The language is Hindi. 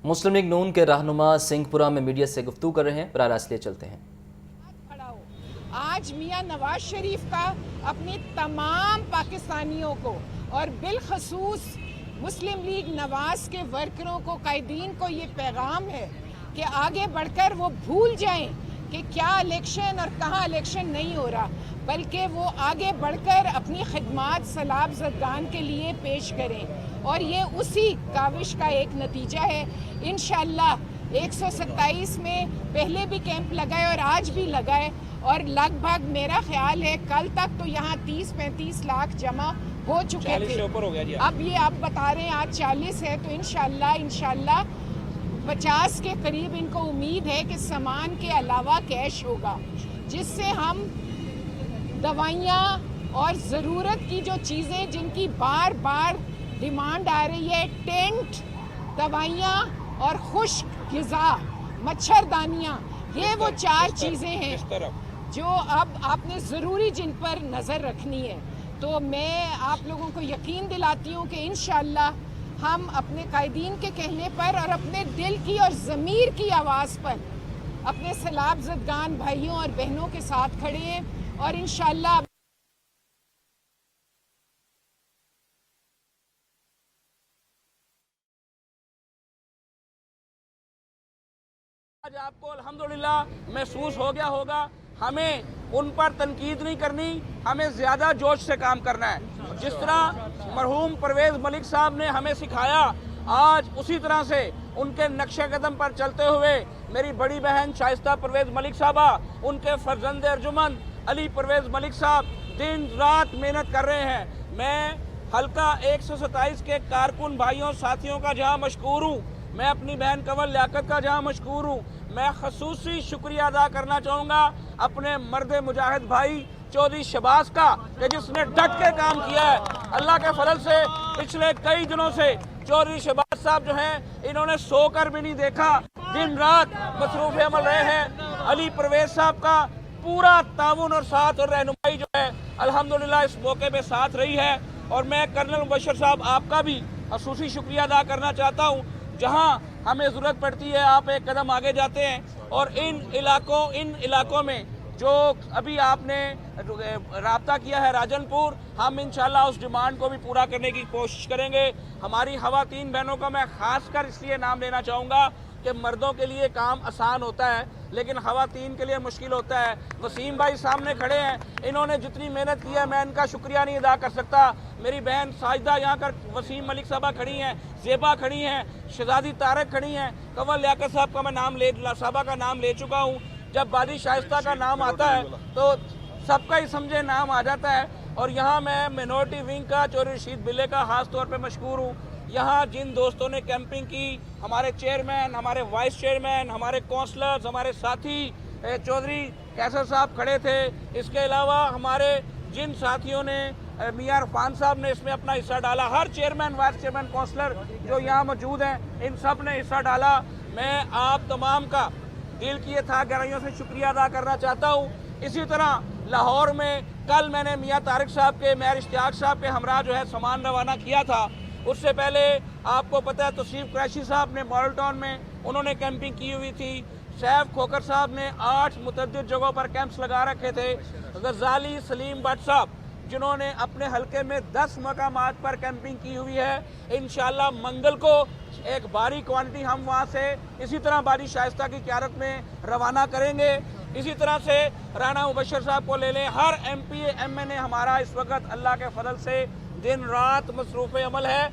मुस्लिम लीग नून के रहनुमा सिंहपुरा में मीडिया से गुफ्तगू कर रहे हैं। बराह इसलिए चलते हैं। आज मियां नवाज शरीफ का अपने तमाम पाकिस्तानियों को और बिलखसूस मुस्लिम लीग नवाज के वर्करों को, कायदीन को ये पैगाम है कि आगे बढ़कर वो भूल जाएं कि क्या इलेक्शन और कहाँ इलेक्शन नहीं हो रहा, बल्कि वो आगे बढ़कर अपनी खिदमात सलाब ज़दगान के लिए पेश करें। और ये उसी काविश का एक नतीजा है। इंशाअल्लाह 127 में पहले भी कैंप लगाए और आज भी लगाए, और लगभग मेरा ख्याल है कल तक तो यहाँ 30-35 लाख जमा हो चुके थे। हो गया जी। अब ये आप बता रहे हैं आज 40 है, तो इंशाअल्लाह 50 के करीब इनको उम्मीद है कि सामान के अलावा कैश होगा, जिससे हम दवाइयाँ और ज़रूरत की जो चीज़ें जिनकी बार बार डिमांड आ रही है, टेंट, दवाइयाँ और खुश्क ग़िज़ा, मच्छरदानियाँ, ये वो 4 चीज़ें हैं जो अब आपने ज़रूरी जिन पर नज़र रखनी है। तो मैं आप लोगों को यकीन दिलाती हूँ कि इंशाअल्लाह हम अपने कायदीन के कहने पर और अपने दिल की और ज़मीर की आवाज़ पर अपने सलाब ज़दगान भाइयों और बहनों के साथ खड़े हैं, और इंशाअल्लाह आज आपको अल्हम्दुलिल्लाह महसूस हो गया होगा, हमें उन पर तनकीद नहीं करनी, हमें ज़्यादा जोश से काम करना है। जिस तरह मरहूम परवेज़ मलिक साहब ने हमें सिखाया, आज उसी तरह से उनके नक्शे कदम पर चलते हुए मेरी बड़ी बहन शाइस्ता परवेज़ मलिक साहबा, उनके फर्जंद अर्जुमन अली परवेज़ मलिक साहब दिन रात मेहनत कर रहे हैं। मैं हल्का 127 के कारकुन भाइयों साथियों का जहाँ मशकूर हूँ, मैं अपनी बहन कंवल लियाकत का जहाँ मशकूर हूँ, मैं खसूसी शुक्रिया अदा करना चाहूँगा अपने मर्द मुजाहिद भाई चौधरी शबाज का, कि जिसने डट के काम किया है। अल्लाह के फजल से पिछले कई दिनों से चौधरी शबाज साहब जो हैं, इन्होंने सोकर भी नहीं देखा, दिन रात मसरूफ़ अमल रहे हैं। अली परवेज़ साहब का पूरा ताउन और साथ और रहनुमाई जो है अल्हम्दुलिल्लाह इस मौके पे साथ रही है। और मैं कर्नल मुबशर साहब आपका भी खसूसी शुक्रिया अदा करना चाहता हूँ, जहाँ हमें ज़रूरत पड़ती है आप एक कदम आगे जाते हैं। और इन इलाकों में जो अभी आपने राब्ता किया है राजनपुर, हम इंशाल्लाह उस डिमांड को भी पूरा करने की कोशिश करेंगे। हमारी खवातीन बहनों का मैं ख़ासकर इसलिए नाम लेना चाहूँगा कि मर्दों के लिए काम आसान होता है, लेकिन खवातीन के लिए मुश्किल होता है। वसीम भाई सामने खड़े हैं, इन्होंने जितनी मेहनत की है मैं इनका शुक्रिया नहीं अदा कर सकता। मेरी बहन साजिदा यहाँ कर वसीम मलिक साहबा खड़ी हैं, ज़ेबा खड़ी हैं, शहजादी तारक खड़ी हैं, कंवल लियाकत साहब का मैं साहबा का नाम ले चुका हूँ। जब बादी शाइस्ता का नाम आता है तो सबका ही समझे नाम आ जाता है। और यहाँ मैं मिनोरिटी विंग का चौधरी रशीद बिल्ले का ख़ास तौर पर मशकूर हूँ। यहाँ जिन दोस्तों ने कैंपिंग की, हमारे चेयरमैन, हमारे वाइस चेयरमैन, हमारे काउंसलर्स, हमारे साथी चौधरी कैसर साहब खड़े थे। इसके अलावा हमारे जिन साथियों ने, मियां इरफान साहब ने इसमें अपना हिस्सा डाला, हर चेयरमैन, वाइस चेयरमैन, काउंसलर जो यहाँ मौजूद हैं, इन सब ने हिस्सा डाला। मैं आप तमाम का दिल की थाह गहराइयों से शुक्रिया अदा करना चाहता हूँ। इसी तरह लाहौर में कल मैंने मियां तारिक साहब के, मेयर इश्तियाक साहब के हमरा जो है सामान रवाना किया था। उससे पहले आपको पता है तौसीफ कुरैशी साहब ने मॉडल टाउन में उन्होंने कैंपिंग की हुई थी। सैफ खोकर साहब ने 8 मुतअद्दिद जगहों पर कैंप्स लगा रखे थे। गजाली सलीम भट्ट साहब जिन्होंने अपने हलके में 10 मकामात पर कैंपिंग की हुई है। इंशाल्लाह मंगल को एक भारी क्वांटिटी हम वहाँ से इसी तरह बादी शाइस्ता की क़यादत में रवाना करेंगे। इसी तरह से राना मुबशर साहब को ले लें, हर MP MNA हमारा इस वक्त अल्लाह के फजल से दिन रात मसरूफ़ अमल है।